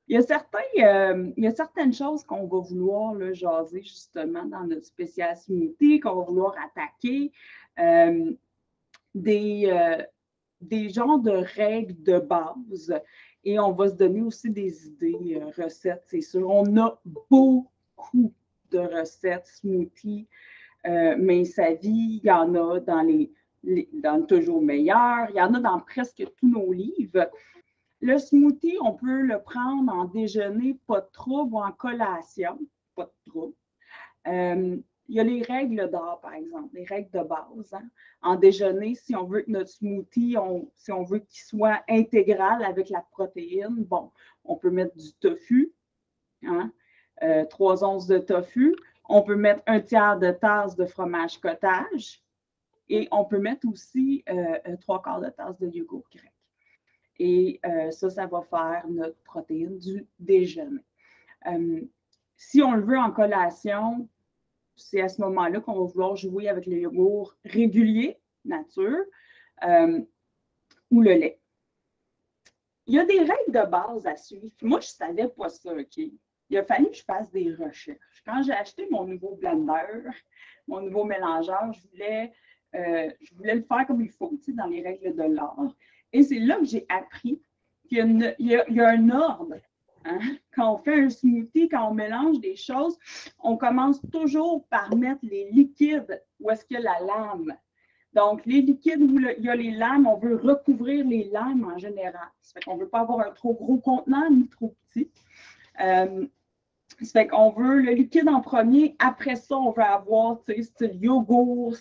il y a certaines choses qu'on va vouloir là, jaser justement dans notre spécial smoothie, qu'on va vouloir attaquer. Des genres de règles de base et on va se donner aussi des idées, recettes, c'est sûr. On a beaucoup de recettes smoothies, mais sa vie, il y en a dans dans le Toujours Meilleur, il y en a dans presque tous nos livres. Le smoothie, on peut le prendre en déjeuner, pas de trouble, ou en collation, pas de trouble. Il y a les règles d'or, par exemple, les règles de base. Hein. En déjeuner, si on veut que notre smoothie, si on veut qu'il soit intégral avec la protéine, bon, on peut mettre du tofu, hein, 3 onces de tofu. On peut mettre 1/3 de tasse de fromage cottage et on peut mettre aussi 3/4 de tasse de yogourt grec. Et ça va faire notre protéine du déjeuner. Si on le veut en collation, c'est à ce moment-là qu'on va vouloir jouer avec le yogourt régulier, nature, ou le lait. Il y a des règles de base à suivre. Moi, je ne savais pas ça, OK? Il a fallu que je fasse des recherches. Quand j'ai acheté mon nouveau blender, mon nouveau mélangeur, je voulais le faire comme il faut, tu sais, dans les règles de l'art. Et c'est là que j'ai appris qu'il y a un ordre. Hein? Quand on fait un smoothie, quand on mélange des choses, on commence toujours par mettre les liquides où est-ce qu'il y a la lame. Donc, les liquides où il y a les lames, on veut recouvrir les lames en général. Ça fait qu'on ne veut pas avoir un trop gros contenant ni trop petit. Ça fait qu'on veut le liquide en premier. Après ça, on veut avoir, style yogourt,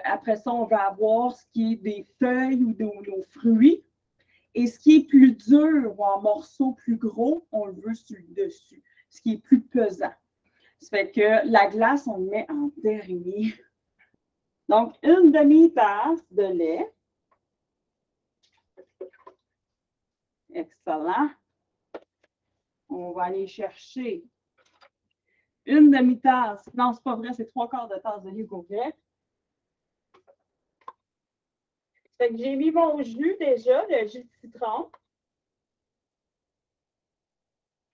après ça, on veut avoir ce qui est des feuilles ou nos fruits. Et ce qui est plus dur ou en morceaux plus gros, on le veut sur le dessus. Ce qui est plus pesant. Ça fait que la glace, on le met en dernier. Donc, une demi-tasse de lait. Excellent. On va aller chercher une demi-tasse. Non, c'est pas vrai, c'est 3/4 de tasse de yogourt grec. Fait que j'ai mis mon jus déjà, le jus de citron.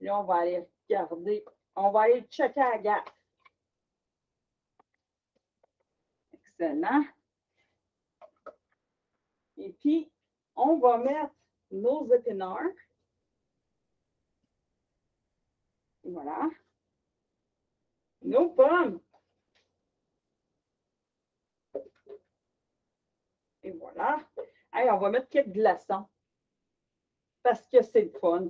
Là, on va aller regarder. On va aller checker à la gaffe. Excellent. Et puis, on va mettre nos épinards. Et voilà. Nos pommes. Et voilà. Hey, on va mettre quelques glaçons. Parce que c'est le fun.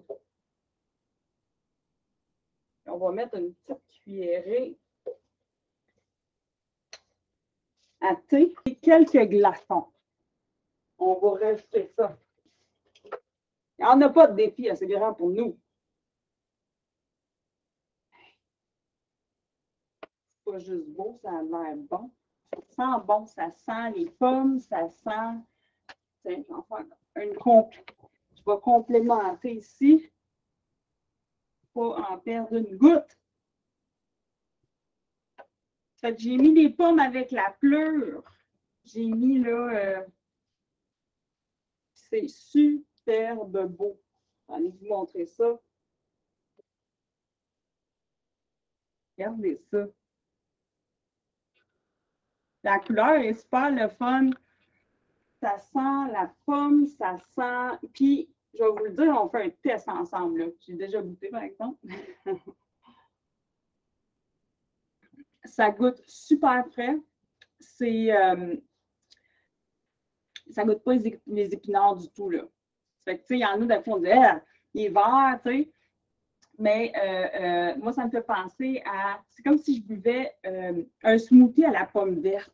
On va mettre une petite cuillerée à thé et quelques glaçons. On va rajouter ça. Il n'y en a pas de défi assez grand pour nous. C'est pas juste beau, ça a l'air bon. Ça sent bon, ça sent les pommes, ça sent. Tiens, je vais en faire une complète. Je vais complémenter ici. Pas en perdre une goutte. Fait que j'ai mis des pommes avec la pleure. J'ai mis là. C'est superbe beau. Allez vous montrer ça. Regardez ça. La couleur est super le fun. Ça sent la pomme, ça sent. Puis, je vais vous le dire, on fait un test ensemble. J'ai déjà goûté, par exemple. Ça goûte super frais. Ça goûte pas les épinards du tout, là. Fait que, tu sais, il y en a des fois, on dit, il est vert, tu sais. Mais moi, ça me fait penser à. C'est comme si je buvais un smoothie à la pomme verte.